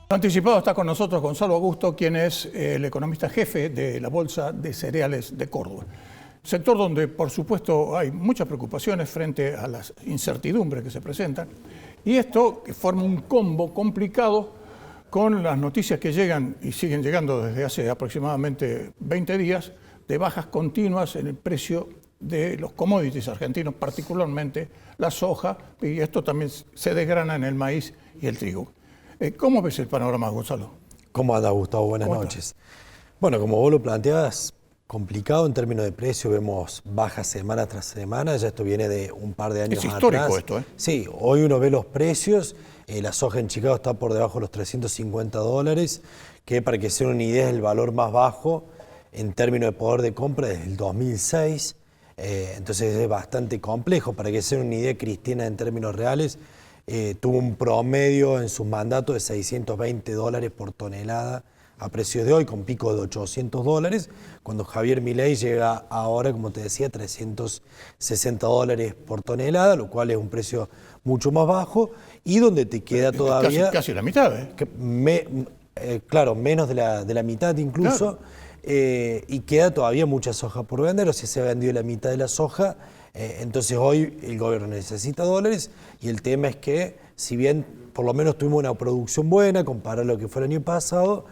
Anticipado está con nosotros Gonzalo Augusto, quien es el economista jefe de la Bolsa de Cereales de Córdoba. Sector donde, por supuesto, hay muchas preocupaciones frente a las incertidumbres que se presentan. Y esto que forma un combo complicado con las noticias que llegan y siguen llegando desde hace aproximadamente 20 días de bajas continuas en el precio de los commodities argentinos, particularmente la soja, y esto también se desgrana en el maíz y el trigo. ¿Cómo ves el panorama, Gonzalo? ¿Cómo anda, Gustavo? Buenas noches. Bueno, como vos lo planteabas, complicado en términos de precio, vemos bajas semana tras semana, ya esto viene de un par de años atrás. Es histórico esto, ¿eh? Sí, hoy uno ve los precios, la soja en Chicago está por debajo de los $350, que para que se den una idea es el valor más bajo en términos de poder de compra desde el 2006, entonces es bastante complejo. Para que se den una idea, Cristina, en términos reales, tuvo un promedio en sus mandatos de $620 por tonelada a precios de hoy, con pico de $800, cuando Javier Milei llega ahora, como te decía, $360 por tonelada, lo cual es un precio mucho más bajo, y donde te queda todavía... Casi la mitad, ¿eh? Claro, menos de la mitad incluso, claro. Y queda todavía mucha soja por vender, o sea, se ha vendido la mitad de la soja. Entonces hoy el gobierno necesita dólares y el tema es que, si bien por lo menos tuvimos una producción buena comparado a lo que fue el año pasado,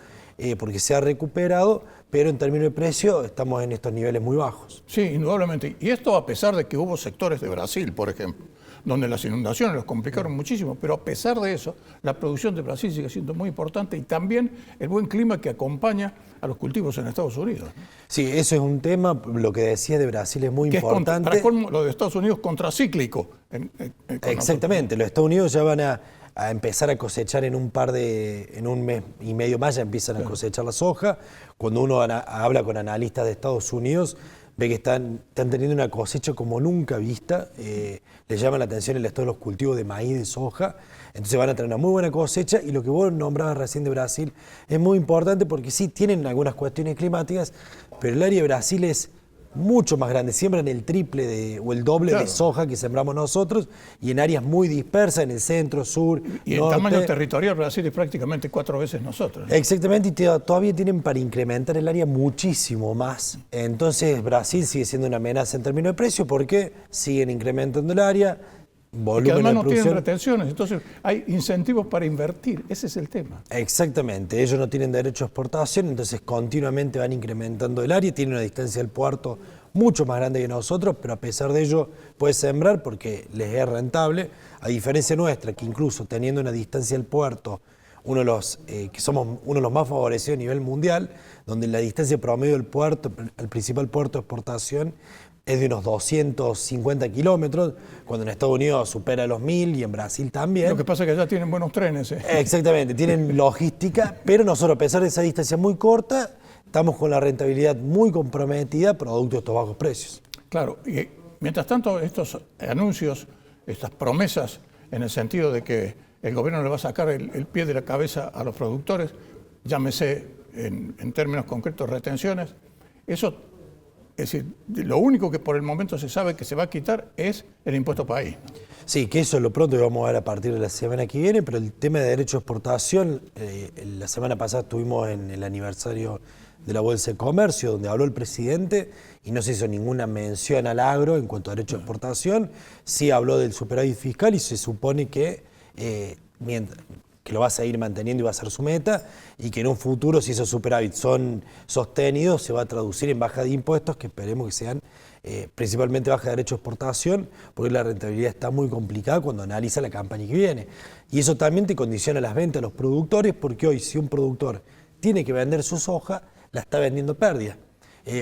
porque se ha recuperado, pero en términos de precio estamos en estos niveles muy bajos. Sí, indudablemente. Y esto a pesar de que hubo sectores de Brasil, por ejemplo, donde las inundaciones los complicaron muchísimo, pero a pesar de eso, la producción de Brasil sigue siendo muy importante y también el buen clima que acompaña a los cultivos en Estados Unidos. Sí, eso es un tema, lo que decías de Brasil es muy importante. Para colmo, lo de Estados Unidos contracíclico. Exactamente, los Estados Unidos ya van a empezar a cosechar en un mes y medio más, ya empiezan a cosechar la soja. Cuando uno habla con analistas de Estados Unidos, ve que están teniendo una cosecha como nunca vista, les llama la atención el estado de los cultivos de maíz y de soja, entonces van a tener una muy buena cosecha, y lo que vos nombrabas recién de Brasil es muy importante porque sí tienen algunas cuestiones climáticas, pero el área de Brasil es mucho más grande, siembran el triple o el doble de soja que sembramos nosotros, y en áreas muy dispersas, en el centro, sur, y norte. El tamaño territorial de Brasil es prácticamente 4 veces nosotros, ¿no? Exactamente, y todavía tienen para incrementar el área muchísimo más. Entonces Brasil sigue siendo una amenaza en términos de precio porque siguen incrementando el área, volumen y que además de no producción. tienen retenciones, entonces hay incentivos para invertir, ese es el tema. Exactamente, ellos no tienen derecho a exportación, entonces continuamente van incrementando el área, tienen una distancia del puerto mucho más grande que nosotros, pero a pesar de ello puede sembrar porque les es rentable, a diferencia nuestra, que incluso teniendo una distancia del puerto, que somos uno de los más favorecidos a nivel mundial, donde la distancia promedio del puerto, el principal puerto de exportación, es de unos 250 kilómetros, cuando en Estados Unidos supera los 1000 y en Brasil también. Lo que pasa es que allá tienen buenos trenes. Exactamente, tienen logística, pero nosotros, a pesar de esa distancia muy corta, estamos con la rentabilidad muy comprometida producto de estos bajos precios. Claro, y mientras tanto estos anuncios, estas promesas en el sentido de que el gobierno le va a sacar el pie de la cabeza a los productores, llámese en términos concretos retenciones, eso, es decir, lo único que por el momento se sabe que se va a quitar es el impuesto país, ¿no? Sí, que eso es lo pronto que vamos a ver a partir de la semana que viene, pero el tema de derecho de exportación, la semana pasada estuvimos en el aniversario de la Bolsa de Comercio, donde habló el presidente y no se hizo ninguna mención al agro en cuanto a derecho de exportación. Sí habló del superávit fiscal y se supone que lo va a seguir manteniendo y va a ser su meta, y que en un futuro, si esos superávits son sostenidos, se va a traducir en baja de impuestos, que esperemos que sean principalmente baja de derecho de exportación, porque la rentabilidad está muy complicada cuando analiza la campaña que viene. Y eso también te condiciona las ventas a los productores, porque hoy si un productor tiene que vender su soja, la está vendiendo pérdida.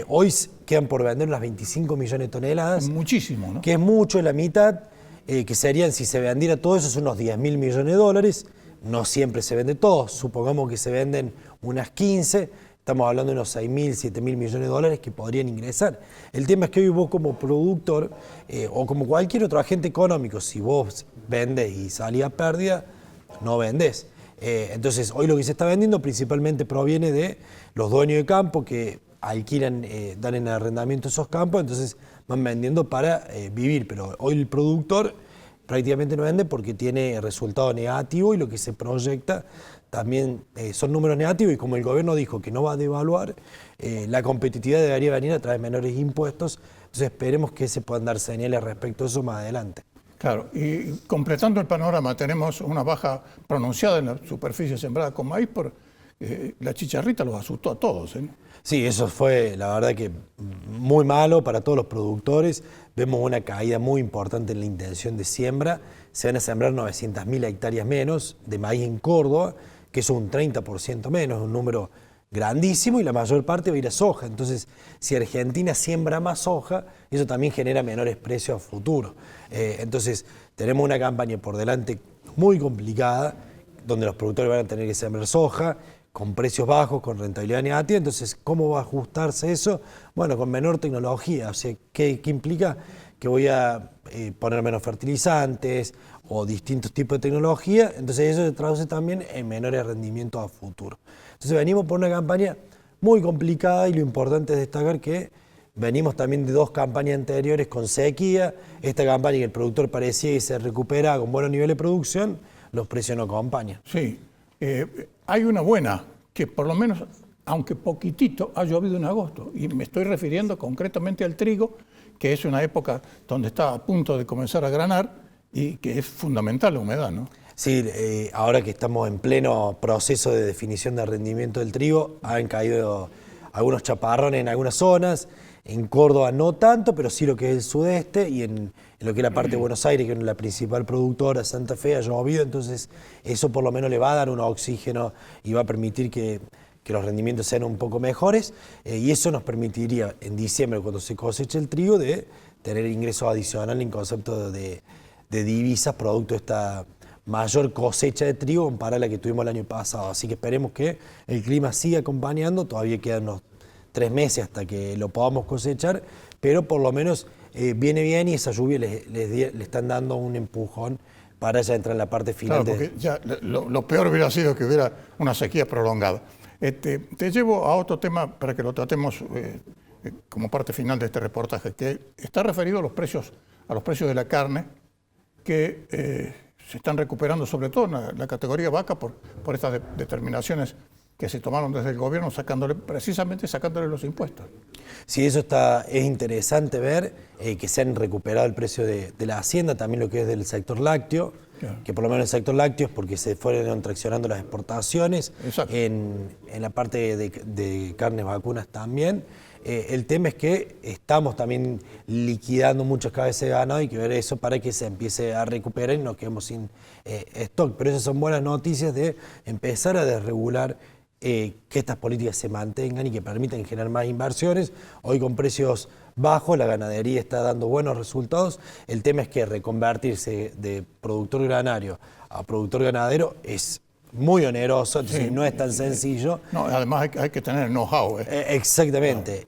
Hoy quedan por vender unas 25 millones de toneladas. Muchísimo, ¿no? Que es mucho, la mitad, que serían, si se vendiera todo eso, son unos 10.000 millones de dólares. No siempre se vende todo, supongamos que se venden unas 15, estamos hablando de unos 6.000, 7.000 millones de dólares que podrían ingresar. El tema es que hoy vos como productor, o como cualquier otro agente económico, si vos vendés y salís a pérdida, no vendés. Entonces hoy lo que se está vendiendo principalmente proviene de los dueños de campo que alquilan, dan en arrendamiento esos campos, entonces van vendiendo para vivir, pero hoy el productor prácticamente no vende porque tiene resultado negativo y lo que se proyecta también son números negativos y como el gobierno dijo que no va a devaluar, la competitividad debería venir a través de menores impuestos, entonces esperemos que se puedan dar señales respecto a eso más adelante. Claro, y completando el panorama, tenemos una baja pronunciada en la superficie sembrada con maíz por la chicharrita los asustó a todos, ¿eh? Sí, eso fue la verdad que muy malo para todos los productores. Vemos una caída muy importante en la intención de siembra. Se van a sembrar 900.000 hectáreas menos de maíz en Córdoba, que es un 30% menos, un número grandísimo, y la mayor parte va a ir a soja. Entonces, si Argentina siembra más soja, eso también genera menores precios a futuro. Entonces, tenemos una campaña por delante muy complicada, donde los productores van a tener que sembrar soja, con precios bajos, con rentabilidad negativa. Entonces, ¿cómo va a ajustarse eso? Bueno, con menor tecnología. O sea, ¿qué implica? Que voy a poner menos fertilizantes o distintos tipos de tecnología. Entonces, eso se traduce también en menores rendimientos a futuro. Entonces, venimos por una campaña muy complicada y lo importante es destacar que venimos también de 2 campañas anteriores con sequía. Esta campaña que el productor parecía que se recupera con buenos niveles de producción, los precios no acompañan. Sí. Hay una buena, que por lo menos, aunque poquitito, ha llovido en agosto. Y me estoy refiriendo concretamente al trigo, que es una época donde está a punto de comenzar a granar y que es fundamental la humedad, ¿no? Sí, ahora que estamos en pleno proceso de definición de rendimiento del trigo, han caído algunos chaparrones en algunas zonas. En Córdoba no tanto, pero sí lo que es el sudeste y en lo que es la parte de Buenos Aires, que es la principal productora, Santa Fe, ha llovido, entonces eso por lo menos le va a dar un oxígeno y va a permitir que los rendimientos sean un poco mejores, y eso nos permitiría en diciembre, cuando se coseche el trigo, de tener ingresos adicionales en concepto de divisas, producto de esta mayor cosecha de trigo comparada a la que tuvimos el año pasado. Así que esperemos que el clima siga acompañando, todavía quedan unos 3 meses hasta que lo podamos cosechar, pero por lo menos viene bien y esa lluvia le están dando un empujón para ya entrar en la parte final. Claro, porque ya lo peor hubiera sido que hubiera una sequía prolongada. Te llevo a otro tema para que lo tratemos como parte final de este reportaje, que está referido a los precios de la carne, que se están recuperando sobre todo en la categoría vaca por estas determinaciones que se tomaron desde el gobierno, precisamente sacándole los impuestos. Sí, eso es interesante ver, que se han recuperado el precio de la hacienda, también lo que es del sector lácteo, claro, que por lo menos el sector lácteo es porque se fueron traccionando las exportaciones, en la parte de carnes vacunas también. El tema es que estamos también liquidando muchas cabezas de ganado, hay que ver eso para que se empiece a recuperar y no quedemos sin stock, pero esas son buenas noticias de empezar a desregular, que estas políticas se mantengan y que permitan generar más inversiones. Hoy con precios bajos la ganadería está dando buenos resultados. El tema es que reconvertirse de productor granario a productor ganadero es muy oneroso, entonces sí, no es tan sencillo. No, además hay que tener know-how. Exactamente,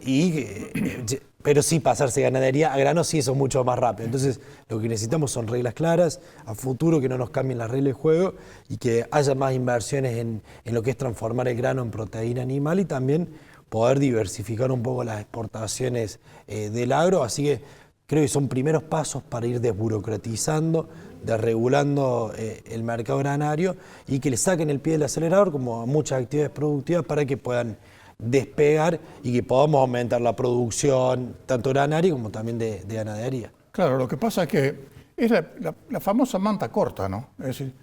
pero sí pasarse de ganadería a grano, sí, eso es mucho más rápido. Entonces lo que necesitamos son reglas claras, a futuro que no nos cambien las reglas de juego y que haya más inversiones en lo que es transformar el grano en proteína animal y también poder diversificar un poco las exportaciones del agro. Así que creo que son primeros pasos para ir desburocratizando, desregulando el mercado granario y que le saquen el pie del acelerador como a muchas actividades productivas para que puedan despegar y que podamos aumentar la producción tanto granaria como también de ganadería. Claro, lo que pasa es que es la famosa manta corta, ¿no? Es decir,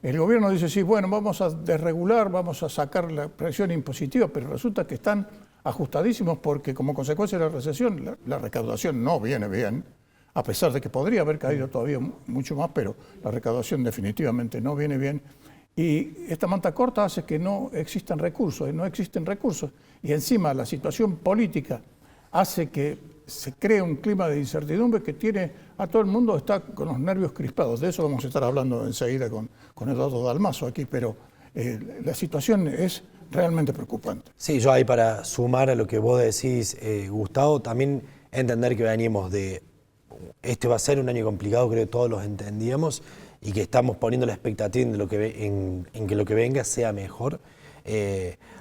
el gobierno dice, sí, bueno, vamos a desregular, vamos a sacar la presión impositiva, pero resulta que están ajustadísimos porque como consecuencia de la recesión la recaudación no viene bien, a pesar de que podría haber caído todavía mucho más, pero la recaudación definitivamente no viene bien. Y esta manta corta hace que no existan recursos, y no existen recursos. Y encima la situación política hace que se cree un clima de incertidumbre que tiene a todo el mundo, está con los nervios crispados. De eso vamos a estar hablando enseguida con Eduardo Dalmazo aquí, pero la situación es realmente preocupante. Sí, yo ahí para sumar a lo que vos decís, Gustavo, también entender que venimos de... Este va a ser un año complicado, creo que todos los entendíamos, y que estamos poniendo la expectativa en que lo que venga sea mejor.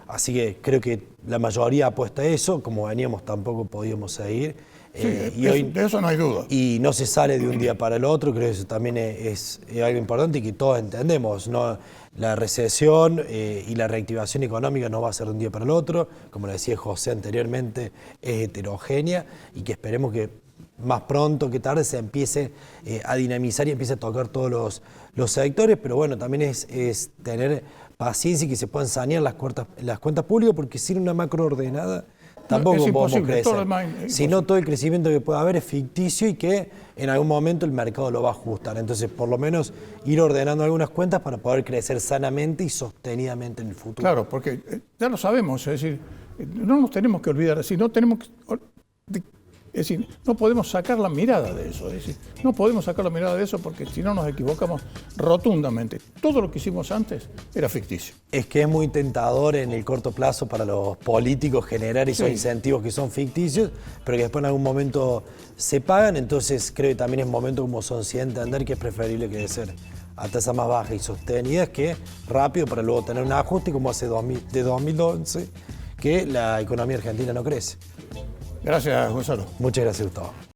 Así que creo que la mayoría apuesta a eso, como veníamos tampoco podíamos seguir. De eso no hay duda. Y no se sale de un día para el otro, creo que eso también es algo importante y que todos entendemos, ¿no? La recesión y la reactivación económica no va a ser de un día para el otro, como lo decía José anteriormente, es heterogénea y que esperemos que más pronto que tarde se empiece a dinamizar y empiece a tocar todos los sectores, pero bueno, también es tener paciencia y que se puedan sanear las cuentas públicas, porque sin una macro ordenada tampoco podemos crecer. Si no, todo el crecimiento que pueda haber es ficticio y que en algún momento el mercado lo va a ajustar. Entonces, por lo menos ir ordenando algunas cuentas para poder crecer sanamente y sostenidamente en el futuro. Claro, porque ya lo sabemos, es decir, no nos tenemos que olvidar, es decir, no podemos sacar la mirada de eso, es decir, no podemos sacar la mirada de eso porque si no nos equivocamos rotundamente. Todo lo que hicimos antes era ficticio. Es que es muy tentador en el corto plazo para los políticos generar esos incentivos que son ficticios, pero que después en algún momento se pagan, entonces creo que también es momento como sociedad entender que es preferible que ser a tasa más baja y sostenidas que rápido para luego tener un ajuste como hace de 2011, que la economía argentina no crece. Gracias, Gonzalo. Muchas gracias, Gustavo.